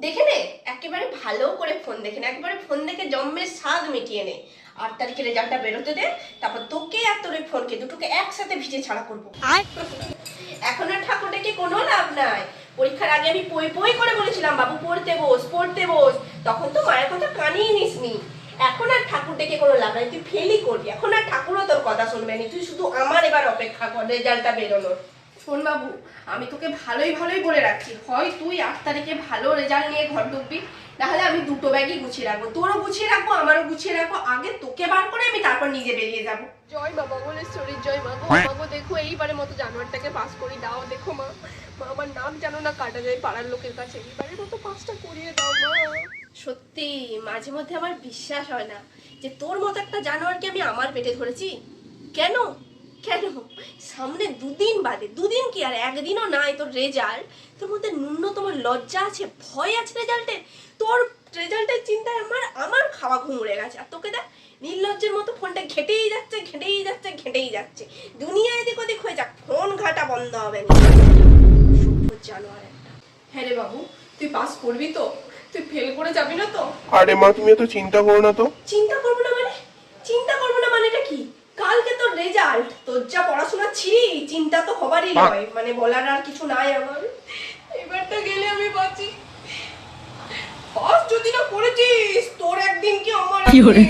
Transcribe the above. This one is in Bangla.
দেখে নে, একেবারে ভালো করে ফোন দেখে নে, একেবারে ফোন দেখে জন্মের স্বাদ মিটিয়ে নে। 8 তারিখের রেজাল্টটা বেরোতে দে, তারপর তোকে আর তোর ফোনকে দুটোকে একসাথে ভিজে ছাড়া করবো। এখন আর ঠাকুর ডেকে কোনো লাভ নাই। পরীক্ষার আগে আমি পই পই করে বলেছিলাম বাবু পড়তে বস পড়তে বস, তখন তো মায়ের কথা কানেই নিসনি। এখন আর ঠাকুর ডেকে কোনো লাভ নাই, তুই ফেলই করবি। এখন আর ঠাকুরও তোর কথা শুনবে না, তুই শুধু আমার এবার অপেক্ষা কর রেজাল্টটা বেরোনোর। শোন বাবু, আমি তোকে ভালোই ভালোই বলে রাখছি, হয় তুই 8 তারিখে ভালো রেজাল্ট নিয়ে ঘর ঢুকবি, নাহলে আমি দুটো ব্যাগই গুছিয়ে রাখবো, তোরও গুছিয়ে রাখবো আমারও গুছিয়ে রাখবো। আগে তোকে বার করে আমি তারপর নিজে বেরিয়ে যাবো। জয় বাবা বলেশ্বরীর জয়। মা গো মা গো, দেখো এইবারের মতো জানোয়ারটাকে পাস করি দাও। দেখো মা, মা আমার নাম জানো না কাটা যায় পাড়ার লোকের কাছে, এইবারের মতো পাসটা করিয়ে দাও মা। সত্যি মাঝে মধ্যে আমার বিশ্বাস হয় না যে তোর মতো একটা জানোয়ারকে আমি আমার পেটে ধরেছি। কেন কেন সামনে দুদিন বাদে, দুদিন কি আর একদিনও নাই তোর রেজাল্ট, তোর মধ্যে ন্যূনতম লজ্জা আছে, ভয় আছে রেজাল্টের? তোর রেজাল্টের চিন্তায় আমার আমার খাওয়া ঘুম উড়ে গেছে। আর তোকে দেখ নির্লজ্জের মতো ফোনটা ঘেটেই যাচ্ছে ঘেটেই যাচ্ছে ঘেটেই যাচ্ছে, দুনিয়া এদিক ওদিক হয়ে যাক, ফোন ঘাটা বন্ধ হবে না। শুভ জানোয়ার একটা। হ্যাঁ রে বাবু, তুই পাস করবি তো? তুই ফেল করে যাবি না তো? আরে মা, তুমি এত চিন্তা করো না তো। চিন্তা করবো না মানে? চিন্তা করবো না মানেটা কি? কালকে তোর রেজাল্ট, তোর যা পড়াশোনা ছিলি, চিন্তা তো হবারই নয়, মানে বলার আর কিছু নাই আমার। এবারটা গেলে আমি বাঁচি। পাস যদি না করেছিস, তোর একদিন কি আমার একদিন।